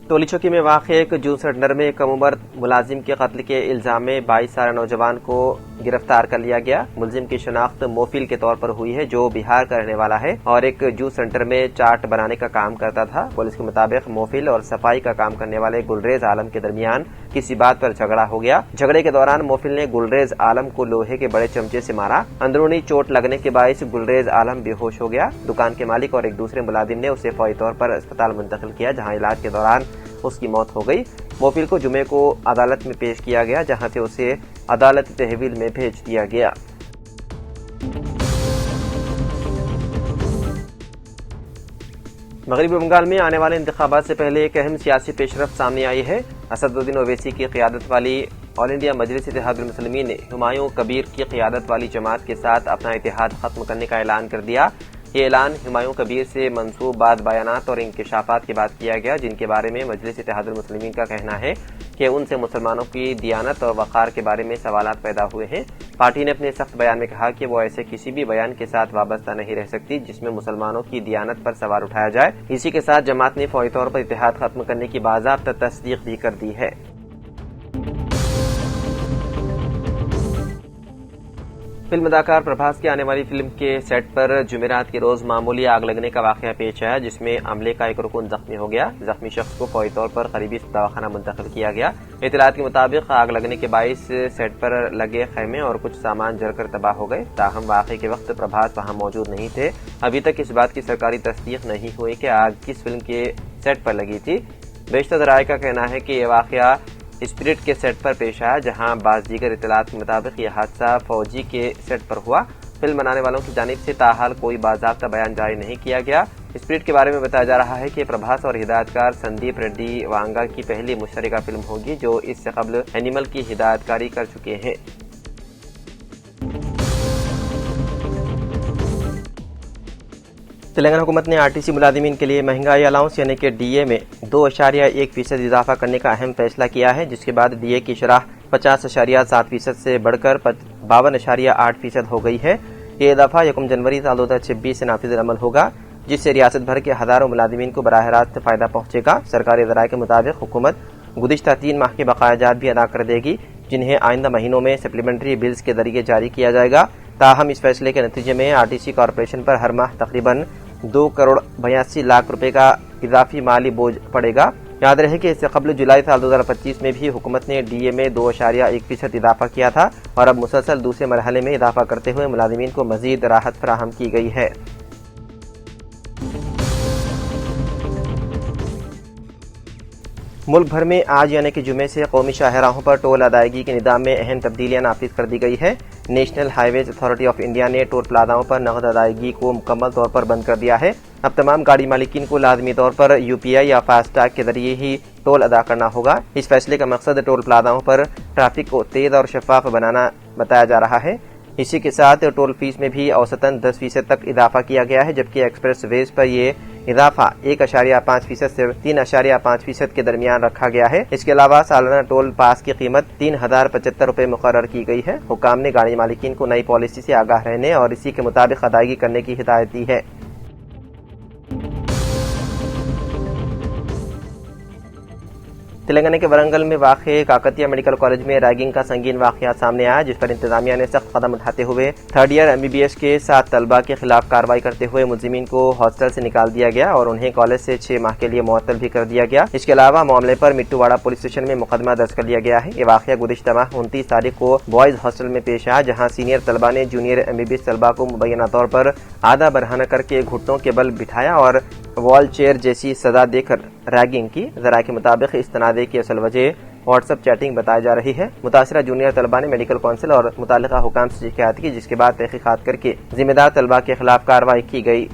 टोली चौकी में वाक़े एक जूस सेंटर में कम उम्र मुलाजिम के कत्ल के इल्जाम में 22 साल नौजवान को गिरफ्तार कर लिया गया। मुलजिम की शनाख्त मोफिल के तौर पर हुई है, जो बिहार का रहने वाला है और एक जूस सेंटर में चाट बनाने का काम करता था। पुलिस के मुताबिक मोफिल और सफाई का काम करने वाले गुलरेज आलम के दरमियान किसी बात पर झगड़ा हो गया। झगड़े के दौरान मोफिल ने गुलरेज आलम को लोहे के बड़े चमचे से मारा। अंदरूनी चोट लगने के बायस गुलरेज आलम बेहोश हो गया। दुकान के मालिक और एक दूसरे मुलाजिम ने उसे फौरी तौर पर अस्पताल मुंतकिल किया, जहां इलाज के दौरान उसकी मौत हो गई। मोफिल को जुमे को अदालत में पेश किया गया, जहां से उसे अदालती तहवील में भेज दिया गया। मगरबी बंगाल में आने वाले इंतखाबात से पहले एक अहम सियासी पेशरफ्त सामने आई है। असदुद्दीन ओवैसी की क़ियादत वाली ऑल इंडिया मजलिस इत्तेहादुल मुस्लिमीन ने हुमायूं कबीर की क़ियादत वाली जमात के साथ अपना इत्तेहाद खत्म करने का ऐलान कर दिया। ये ऐलान हुमायूं कबीर से मंसूब बाद बयानात और इंकशाफात के बाद किया गया, जिनके बारे में मजलिस इत्तेहादुल मुस्लिमीन का कहना है कि उनसे मुसलमानों की दियानत और वक़ार के बारे में सवालात पैदा हुए हैं। पार्टी ने अपने सख्त बयान में कहा कि वो ऐसे किसी भी बयान के साथ वाबस्ता नहीं रह सकती जिसमें मुसलमानों की दियानत पर सवाल उठाया जाए। इसी के साथ जमात ने फौरी तौर पर इत्तेहाद खत्म करने की बाज़ाब्ता तस्दीक भी कर दी है। फिल्म अदाकार प्रभास की आने वाली फिल्म के सेट पर जुमेरात के रोज मामूली आग लगने का वाकया पेश आया, जिसमें अमले का एक रुकन जख्मी हो गया। जख्मी शख्स को फौरी तौर पर करीबी दवाखाना मुंतकिल किया गया। इत्तलात के मुताबिक आग लगने के बायस सेट पर लगे खैमे और कुछ सामान जलकर तबाह हो गए। ताहम वाकये के वक्त प्रभास वहां मौजूद नहीं थे। अभी तक इस बात की सरकारी तस्दीक नहीं हुई कि आग किस फिल्म के सेट पर लगी थी। बेशतर राय का कहना है कि यह वाकया स्पिरिट के सेट पर पेश आया, जहां बाज़ दीगर इत्तलात के मुताबिक यह हादसा फौजी के सेट पर हुआ। फिल्म बनाने वालों की जानिब से ताहाल कोई बाज़ाब्ता बयान जारी नहीं किया गया। स्पिरिट के बारे में बताया जा रहा है कि प्रभास और हिदायतकार संदीप रेड्डी वांगा की पहली मुश्तरका फिल्म होगी, जो इससे कबल एनिमल की हिदायतकारी कर चुके हैं। तेलंगाना हुकूमत ने आरटीसी मुलाजिमीन के लिए महंगाई अलाउंस यानी कि डीए में 2.1% इजाफा करने का अहम फैसला किया है, जिसके बाद डीए की शरह 50.7% से बढ़कर 52.8% हो गई है। ये इजाफा 1 जनवरी साल 2026 से नाफिज अमल होगा, जिससे रियासत भर के हजारों मुलाजिमीन को बराह रास्त फायदा पहुंचेगा। सरकारी ज़राए के मुताबिक हुकूमत गुज़िश्ता 3 माह के बकायाजात भी अदा कर देगी, जिन्हें आइंदा महीनों में सप्लीमेंट्री बिल्स के जरिए जारी किया जाएगा। ताहम इस फैसले के नतीजे में आरटीसी कॉरपोरेशन पर हर माह तकरीबन 2.82 करोड़ रुपए का इजाफी माली बोझ पड़ेगा। याद रहे कि इससे कबल जुलाई साल 2025 में भी हुकूमत ने डीए में 2.1% इजाफा किया था और अब मुसलसल दूसरे मरहले में इजाफा करते हुए मुलाजिमीन को मजीद राहत फराहम की गई है। मुल्क भर में आज यानी कि जुमे से कौमी शाहराहों पर टोल अदायगी के निज़ाम में अहम तब्दीलियां नाफिज कर दी गई है। National highways authority of India ने टोल प्लाजाओं पर नकद अदायगी को मुकम्मल तौर पर बंद कर दिया है। अब तमाम गाड़ी मालिकीन को लाजमी तौर पर यूपीआई या फास्टैग के जरिए ही टोल अदा करना होगा। इस फैसले का मकसद टोल प्लाजाओं पर ट्रैफिक को तेज और शफाफ बनाना बताया जा रहा है। इसी के साथ टोल फीस में भी औसतन 10% तक इजाफा किया गया है, जबकि एक्सप्रेस वेज पर ये इजाफा 1.5% से 3.5% के दरमियान रखा गया है। इसके अलावा सालाना टोल पास की कीमत 3075 रुपए मुकर्रर की गई है। हुकाम ने गाड़ी मालिकीन को नई पॉलिसी से आगाह रहने और इसी के मुताबिक अदायगी करने की हिदायत दी है। तेलंगाना के वरंगल में वाक़े काकतिया मेडिकल कॉलेज में रैगिंग का संगीन वाक़या सामने आया, जिस पर इंतजामिया ने सख्त कदम उठाते हुए 3rd ईयर MBBS के 7 तलबा के खिलाफ कार्रवाई करते हुए मुलजिमीन को हॉस्टल से निकाल दिया गया और उन्हें कॉलेज से 6 माह के लिए मुअत्तल भी कर दिया गया। इसके अलावा मामले पर मिट्टूवाड़ा पुलिस स्टेशन में मुकदमा दर्ज कर लिया गया है। ये वाक़या गुज़िश्ता माह 29 तारीख को बॉयज हॉस्टल में पेश आया, जहाँ सीनियर तलबा ने जूनियर MBBS तलबा को मुबैना तौर पर आधा बरहाना करके घुटनों के बल बिठाया और वॉल चेयर जैसी सजा देकर रैगिंग की। ज़राए के मुताबिक इस तनाज़े की असल वजह व्हाट्सएप चैटिंग बताई जा रही है। मुतासिरा जूनियर तलबा ने मेडिकल काउंसिल और मुतालिका हुकाम से शिकायत की, जिसके बाद तहकीकात करके जिम्मेदार तलबा के खिलाफ कार्रवाई की गई।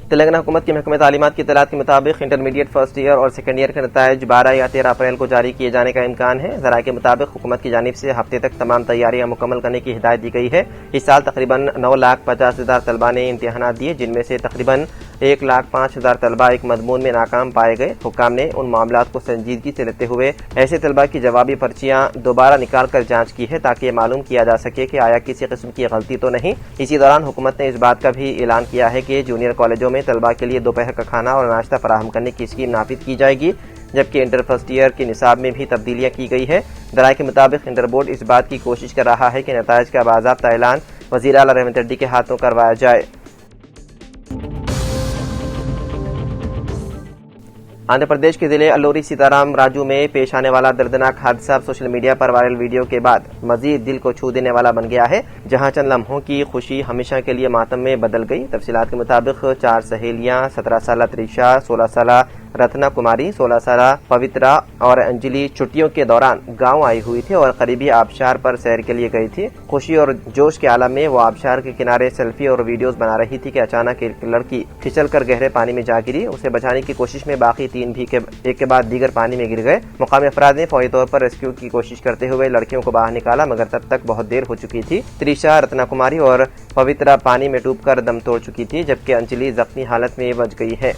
तेलंगाना हुकूमत के महकमे तालीमात की इत्तलात के मुताबिक इंटरमीडिएट फर्स्ट ईयर और सेकंड ईयर के नताइज 12 या 13 अप्रैल को जारी किए जाने का इम्कान है। ज़राए के मुताबिक हुकूमत की जानिब से हफ्ते तक तमाम तैयारियां मुकम्मल करने की हिदायत दी गई है। इस साल तकरीबन 9,50,000 तलबा ने इम्तिहानात दिए, जिनमें से तकरीबन 1,05,000 طلبہ ایک مضمون میں ناکام پائے گئے۔ حکام نے ان معاملات کو سنجیدگی سے لیتے ہوئے ایسے طلبہ کی جوابی پرچیاں دوبارہ نکال کر جانچ کی ہے تاکہ یہ معلوم کیا جا سکے کہ آیا کسی قسم کی غلطی تو نہیں۔ اسی دوران حکومت نے اس بات کا بھی اعلان کیا ہے کہ جونیئر کالجوں میں طلبہ کے لیے دوپہر کا کھانا اور ناشتہ فراہم کرنے کی اسکیم نافذ کی جائے گی، جبکہ انٹر فرسٹ ایئر کے نصاب میں بھی تبدیلیاں کی گئی ہے۔ ذرائع کے مطابق انٹر بورڈ اس بات کی کوشش کر رہا ہے کہ نتائج کا باضابطہ اعلان وزیر اعلیٰ ریونت ریڈی کے ہاتھوں کروایا جائے۔ آندھرا پردیش کے ضلع الوری سیتارام راجو میں پیش آنے والا دردناک حادثہ سوشل میڈیا پر وائرل ویڈیو کے بعد مزید دل کو چھو دینے والا بن گیا ہے، جہاں چند لمحوں کی خوشی ہمیشہ کے لیے ماتم میں بدل گئی۔ تفصیلات کے مطابق 4 سہیلیاں 17 سالہ تریشا، 16 سالہ رتنا کماری، 16 سالہ پوترا اور انجلی چھٹیوں کے دوران گاؤں آئی ہوئی تھی اور قریبی آبشار پر سیر کے لیے گئی تھی۔ خوشی اور جوش کے عالم میں وہ آبشار کے کنارے سیلفی اور ویڈیوز بنا رہی تھی کہ اچانک ایک لڑکی پھسل کر گہرے پانی میں جا گری۔ اسے بچانے کی کوشش میں باقی 3 بھی ایک کے بعد دیگر پانی میں گر گئے۔ مقامی افراد نے فوری طور پر ریسکیو کی کوشش کرتے ہوئے لڑکیوں کو باہر نکالا، مگر تب تک بہت دیر ہو چکی تھی۔ تریشا، رتنا کماری اور پوترا پانی میں ڈوب کر دم توڑ چکی تھی، جبکہ انجلی زخمی حالت میں بچ گئی ہے۔